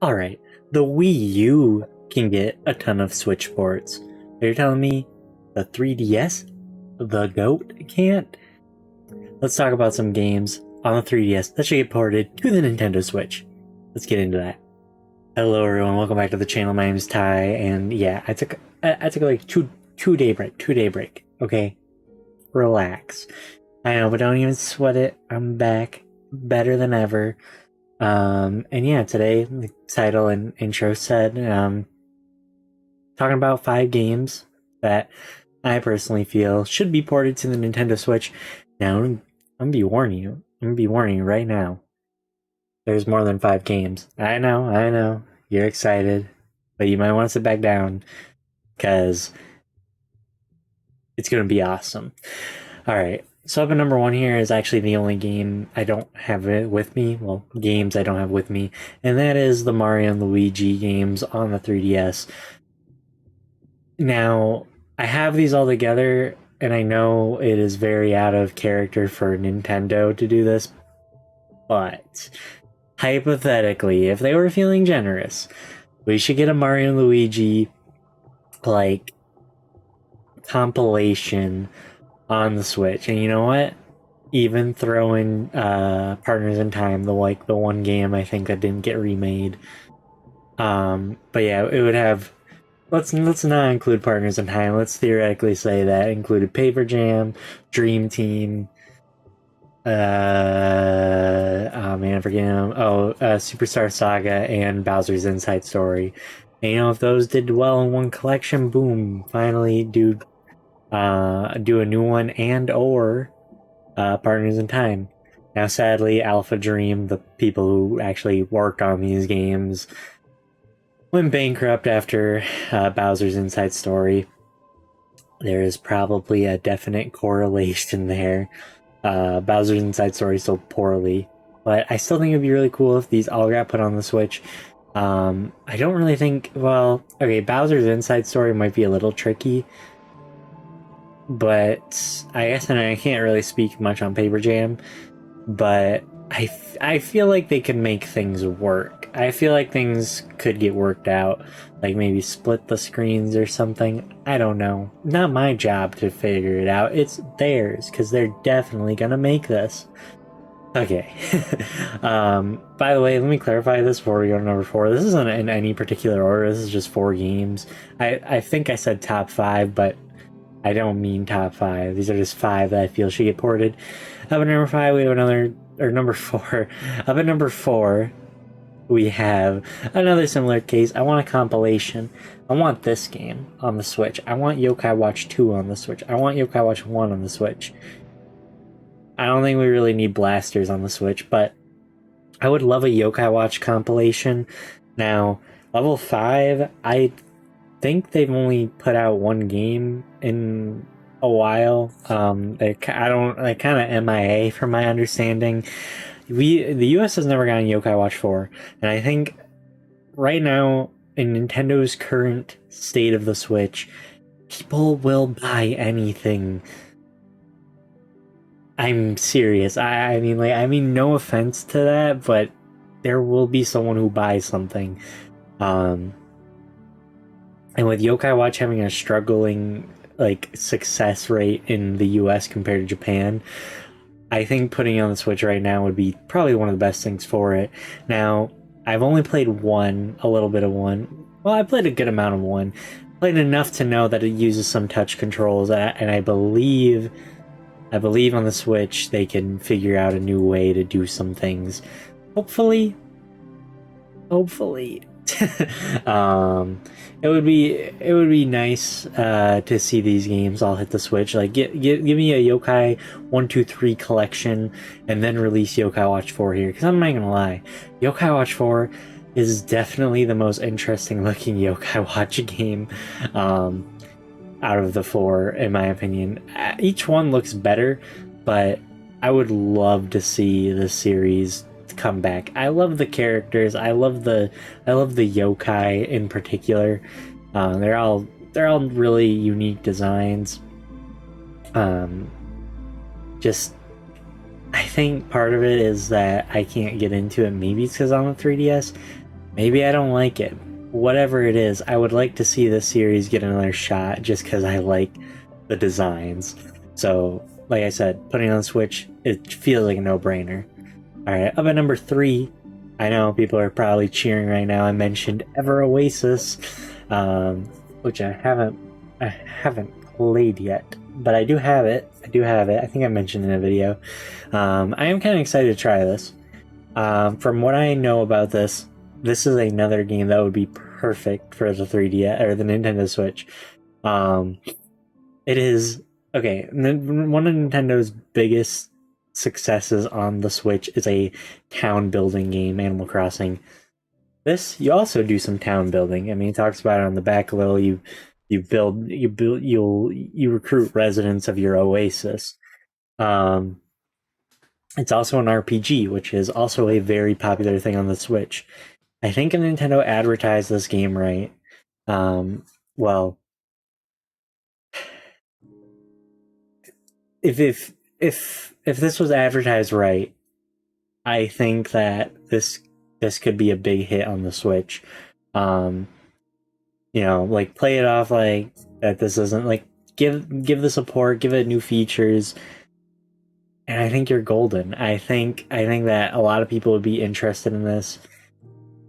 Alright, the Wii U can get a ton of Switch ports. You're telling me the 3DS, the GOAT, can't? Let's talk about some games on the 3DS that should get ported to the Nintendo Switch. Let's get into that. Hello everyone, welcome back to the channel. My name is Ty, and yeah, I took like two day break, okay? Relax. I know, but don't even sweat it. I'm back, better than ever. And yeah, today, the title and intro said, talking about 5 games that I personally feel should be ported to the Nintendo Switch. Now, I'm gonna be warning you right now. There's more than 5 games. I know, you're excited, but you might want to sit back down, because it's gonna be awesome. Alright. So up at number 1 here is actually the only game I don't have it with me. Well, games I don't have with me. And that is the Mario and Luigi games on the 3DS. Now, I have these all together, and I know it is very out of character for Nintendo to do this. But, hypothetically, if they were feeling generous, we should get a Mario and Luigi, like, compilation on the Switch. And you know what? Even throw in Partners in Time, the one game I think that didn't get remade. But yeah, it would have. Let's not include Partners in Time. Let's theoretically say that included Paper Jam, Dream Team. Oh man, I forget him. Superstar Saga and Bowser's Inside Story. And you know, if those did well in one collection, boom! Finally, do a new one or Partners in Time. Now, sadly, Alpha Dream, the people who actually worked on these games, went bankrupt after Bowser's Inside Story. There is probably a definite correlation there. Bowser's Inside Story sold poorly, but I still think it'd be really cool if these all got put on the Switch. I don't really think, well, okay, Bowser's Inside Story might be a little tricky, but I guess I can't really speak much on Paper Jam, but I feel like they could make things work. I feel like things could get worked out, like maybe split the screens or something. I don't know. Not my job to figure it out. It's theirs, because they're definitely gonna make this. Okay. By the way, let me clarify this before we go to number 4. This isn't in any particular order. This is just 4 games. I think I said top 5, but I don't mean top 5. These are just 5 that I feel should get ported. Up at number 5, we have number 4. Up at number 4, we have another similar case. I want a compilation. I want this game on the Switch. I want Yokai Watch 2 on the Switch. I want Yokai Watch 1 on the Switch. I don't think we really need blasters on the Switch, but I would love a Yokai Watch compilation. Now, level 5, I think they've only put out 1 game in a while. They're kind of MIA from my understanding. The US has never gotten Yokai Watch 4, and I think right now, in Nintendo's current state of the Switch, people will buy anything. I'm serious. I mean no offense to that, but there will be someone who buys something. And with Yokai Watch having a struggling success rate in the US compared to Japan, I think putting it on the Switch right now would be probably one of the best things for it. Now, I've only played a little bit of 1. Well, I played a good amount of 1. Played enough to know that it uses some touch controls, and I believe on the Switch they can figure out a new way to do some things. Hopefully. It would be nice to see these games all hit the Switch. Like, give me a Yokai 1, 2, 3 collection, and then release Yokai Watch 4 here. Because I'm not gonna lie, Yokai Watch 4 is definitely the most interesting looking Yokai Watch game out of the 4, in my opinion. Each one looks better, but I would love to see the series come back. I love the characters. I love the yokai in particular. They're all really unique designs. Just, I think part of it is that I can't get into it. Maybe it's because I'm a 3DS, Maybe I don't like it. Whatever it is, I would like to see this series get another shot just because I like the designs. So, like I said, putting on the Switch, it feels like a no-brainer. Alright, up at number 3, I know people are probably cheering right now. I mentioned Ever Oasis, which I haven't played yet, but I do have it. I think I mentioned in a video. I am kind of excited to try this. From what I know about this is another game that would be perfect for the 3DS or the Nintendo Switch. It is okay. One of Nintendo's biggest successes on the Switch is a town building game, Animal Crossing. This you also do some town building. I mean, it talks about it on the back a little. You recruit residents of your oasis. It's also an RPG, which is also a very popular thing on the Switch. I think Nintendo advertised this game right. Well, if this was advertised right, I think that this could be a big hit on the Switch. Like play it off like that. This isn't like give the support, give it new features, and I think you're golden. I think that a lot of people would be interested in this.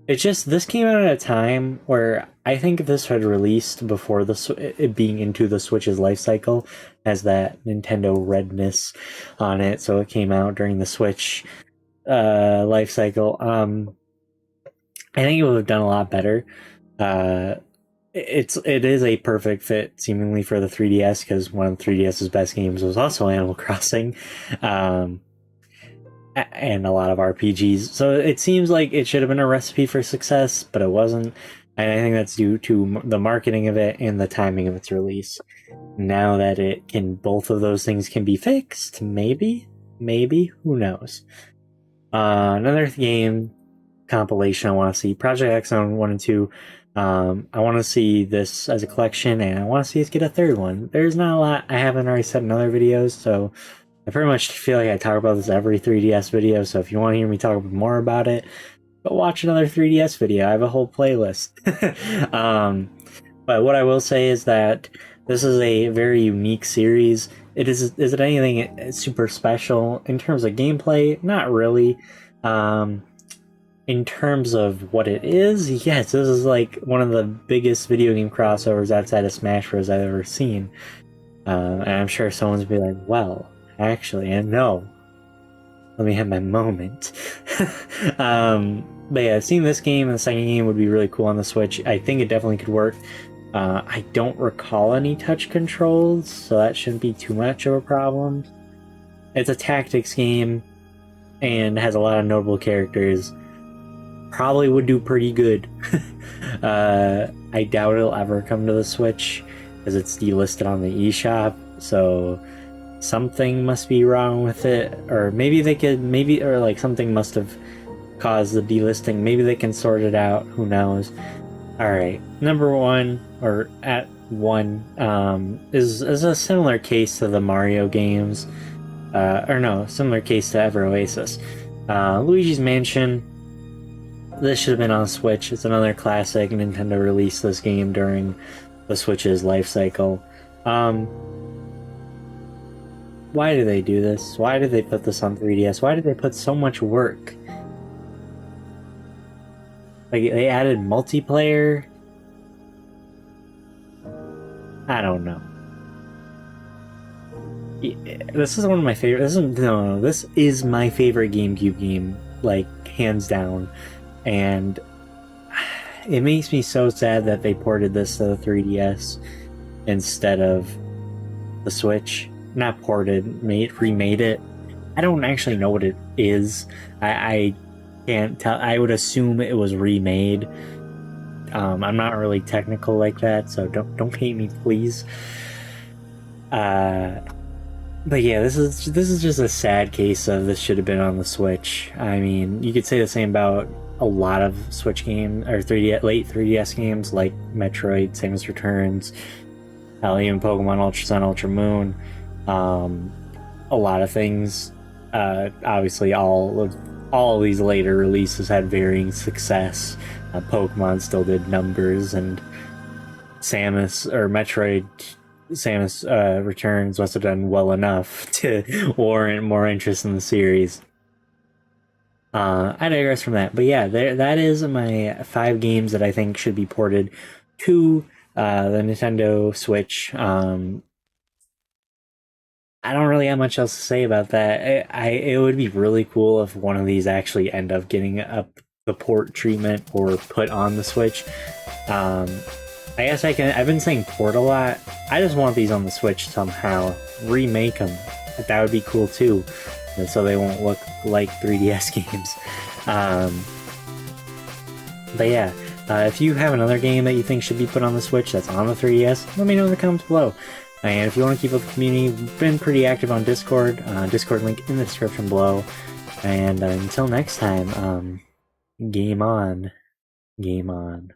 It's just this came out at a time where I think if this had released before it being into the Switch's life cycle, has that Nintendo redness on it, so it came out during the Switch life cycle. I think it would have done a lot better. It is a perfect fit seemingly for the 3DS because one of the 3DS's best games was also Animal Crossing. And a lot of RPGs. So it seems like it should have been a recipe for success, but it wasn't. And I think that's due to the marketing of it and the timing of its release. Now that both of those things can be fixed, maybe, who knows? Another game compilation I want to see, Project X Zone 1 and 2. I want to see this as a collection, and I want to see us get a third one. There's not a lot I haven't already said in other videos, so I pretty much feel like I talk about this every 3DS video, so if you want to hear me talk more about it, go watch another 3DS video. I have a whole playlist. But what I will say is that this is a very unique series. Is it anything super special in terms of gameplay? Not really. In terms of what it is, yes, this is like one of the biggest video game crossovers outside of Smash Bros. I've ever seen. And I'm sure someone's gonna be like, well, actually, and no. Let me have my moment. But yeah, seeing this game and the second game would be really cool on the Switch. I think it definitely could work. I don't recall any touch controls, so that shouldn't be too much of a problem. It's a tactics game and has a lot of notable characters. Probably would do pretty good. I doubt it'll ever come to the Switch because it's delisted on the eShop, so something must be wrong with it, or something must have caused the delisting. Maybe they can sort it out, who knows. Alright, number 1, or at 1, is a similar case to the Mario games, similar case to Ever Oasis. Luigi's Mansion. This should have been on Switch. It's another classic. Nintendo released this game during the Switch's life cycle. Why do they do this? Why did they put this on 3DS? Why did they put so much work? Like, they added multiplayer? I don't know. This is one of my favorite... This is my favorite GameCube game, like, hands down. And it makes me so sad that they ported this to the 3DS instead of the Switch. Not ported, remade it. I don't actually know what it is. I can't tell. I would assume it was remade. I'm not really technical like that, so don't hate me, please. But yeah, this is just a sad case of this should have been on the Switch. I mean, you could say the same about a lot of Switch games or late 3DS games like Metroid, Samus Returns, even Pokemon Ultra Sun, Ultra Moon. A lot of things. Obviously, all of these later releases had varying success. Pokemon still did numbers, and Samus or Metroid Samus Returns must have done well enough to warrant more interest in the series. I digress from that, but yeah, that is my 5 games that I think should be ported to the Nintendo Switch. I don't really have much else to say about that. It would be really cool if one of these actually end up getting up the port treatment or put on the Switch. I guess I've been saying port a lot. I just want these on the Switch somehow. Remake them. That would be cool too. And so they won't look like 3DS games. But yeah, if you have another game that you think should be put on the Switch that's on the 3DS, let me know in the comments below. And if you want to keep up with the community, we've been pretty active on Discord. Discord link in the description below. And until next time, game on. Game on.